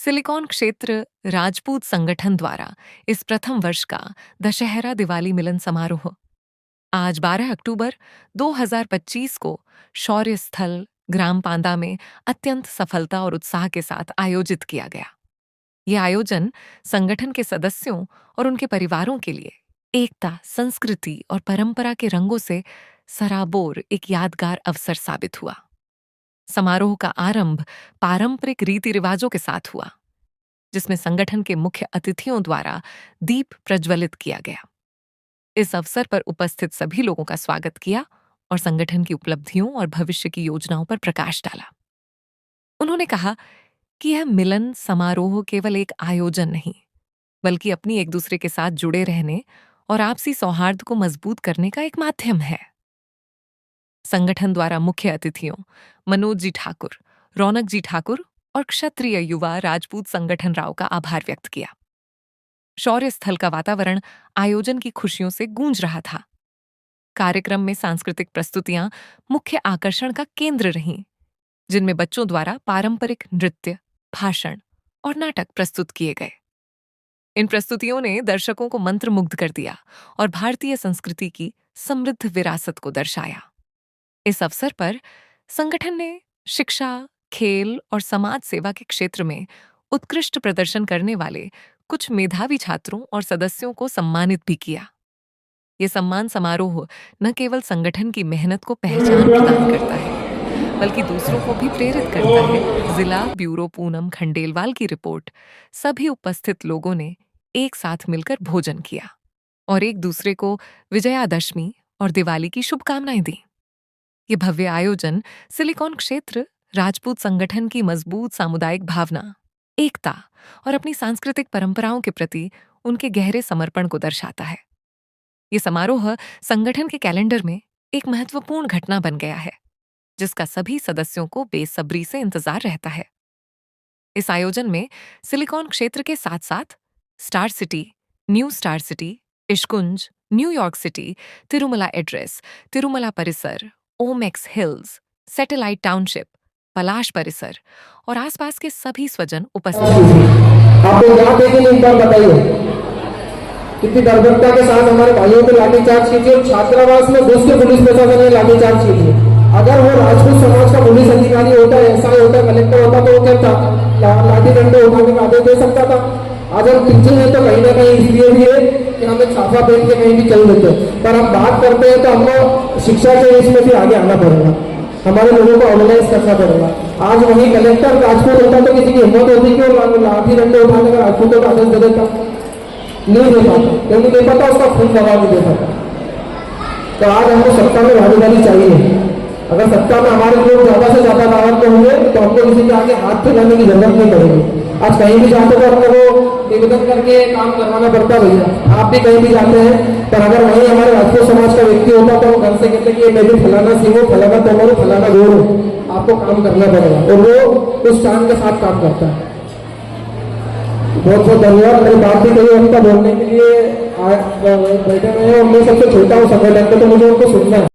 Silicon क्षेत्र राजपूत संगठन द्वारा इस प्रथम वर्ष का दशहरा दिवाली मिलन समारोह आज 12 अक्टूबर 2025 को शौर्य स्थल ग्राम पांदा में अत्यंत सफलता और उत्साह के साथ आयोजित किया गया। यह आयोजन संगठन के सदस्यों और उनके परिवारों के लिए एकता, संस्कृति और परंपरा के रंगों से सराबोर एक यादगार अवसर साबित हुआ। समारोह का आरंभ पारंपरिक रीति रिवाजों के साथ हुआ, जिसमें संगठन के मुख्य अतिथियों द्वारा दीप प्रज्वलित किया गया। इस अवसर पर उपस्थित सभी लोगों का स्वागत किया और संगठन की उपलब्धियों और भविष्य की योजनाओं पर प्रकाश डाला। उन्होंने कहा कि यह मिलन समारोह केवल एक आयोजन नहीं, बल्कि अपनी एक दूसरे के साथ जुड़े रहने और आपसी सौहार्द को मजबूत करने का एक माध्यम है। संगठन द्वारा मुख्य अतिथियों मनोज जी ठाकुर, रौनक जी ठाकुर और क्षत्रिय युवा राजपूत संगठन राव का आभार व्यक्त किया। शौर्य स्थल का वातावरण आयोजन की खुशियों से गूंज रहा था। कार्यक्रम में सांस्कृतिक प्रस्तुतियां मुख्य आकर्षण का केंद्र रहीं, जिनमें बच्चों द्वारा पारंपरिक नृत्य, भाषण और नाटक प्रस्तुत किए गए। इन प्रस्तुतियों ने दर्शकों को मंत्रमुग्ध कर दिया और भारतीय संस्कृति की समृद्ध विरासत को दर्शाया। इस अवसर पर संगठन ने शिक्षा, खेल और समाज सेवा के क्षेत्र में उत्कृष्ट प्रदर्शन करने वाले कुछ मेधावी छात्रों और सदस्यों को सम्मानित भी किया। ये सम्मान समारोह न केवल संगठन की मेहनत को पहचान प्रदान करता है, बल्कि दूसरों को भी प्रेरित करता है। जिला ब्यूरो पूनम खंडेलवाल की रिपोर्ट। सभी उपस्थित लोगों ने एक साथ मिलकर भोजन किया और एक दूसरे को विजयादशमी और दिवाली की शुभकामनाएं दी। ये भव्य आयोजन सिलिकॉन क्षेत्र राजपूत संगठन की मजबूत सामुदायिक भावना, एकता और अपनी सांस्कृतिक परंपराओं के प्रति उनके गहरे समर्पण को दर्शाता है। ये समारोह संगठन के कैलेंडर में एक महत्वपूर्ण घटना बन गया है, जिसका सभी सदस्यों को बेसब्री से इंतजार रहता है। इस आयोजन में सिलिकॉन क्षेत्र के साथ साथ star city, new star city, Ishkunj, New York city, Tirumala address, Tirumala Parisar, Omaxe hills, satellite township, Palash Parisar और आसपास के सभी स्वजन उपस्थित थे। आप लोग यहाँ देखेंगे, एक बार बताइए कितनी बर्बरता के साथ हमारे भाइयों पे लाठीचार्ज कीजिए और छात्रावास में घुस के पुलिस प्रशासन ने लाठीचार्ज कीजिए। अगर वो राजपूत समाज का पुलिस अधिकारी होता, एसआई होता, कलेक्टर होता तो वो क्या था, लाठी डंडे उठाने का आदेश दे सकता था। आज हम टीचर हैं तो कहीं ना कहीं इसलिए भी है कि हमें छापा पहन के कहीं भी चल देते हैं, पर हम बात करते हैं तो हमको शिक्षा के इसमें भी आगे आना पड़ेगा, हमारे लोगों को ऑर्गेनाइज करना पड़ेगा। आज वही कलेक्टर राजपूत होता तो किसी की हिम्मत होती कि वो लाठी डंडे उठाने का राजपूतों का आदेश दे देता? नहीं दे पाता, क्योंकि नहीं पता उसका खून गवा भी दे पाता। तो आज हमको सत्ता में भागीदारी चाहिए। अगर सत्ता में हमारे लोग ज्यादा से ज्यादा लाभवान होंगे तो हमको किसी के आगे हाथ फैलाने की जरूरत नहीं पड़ेगी। आज कहीं भी जाते तो अपने को निवेदन करके काम करवाना पड़ता भैया, आप भी कहीं भी जाते हैं, पर अगर वही हमारे राजपूत समाज का व्यक्ति होता तो वो घर से कहते कि मैं भी फलाना सीखो, फलाना तोड़ो, फलाना गोड़ो, आपको काम करना पड़ेगा, और वो उस शान के साथ काम करता है। बहुत बहुत धन्यवाद। मेरी बात भी कही उनका बोलने के लिए बैठे हुए हैं और मैं सबसे छोटा हूँ संगठन में, तो मुझे उनको सुनना है।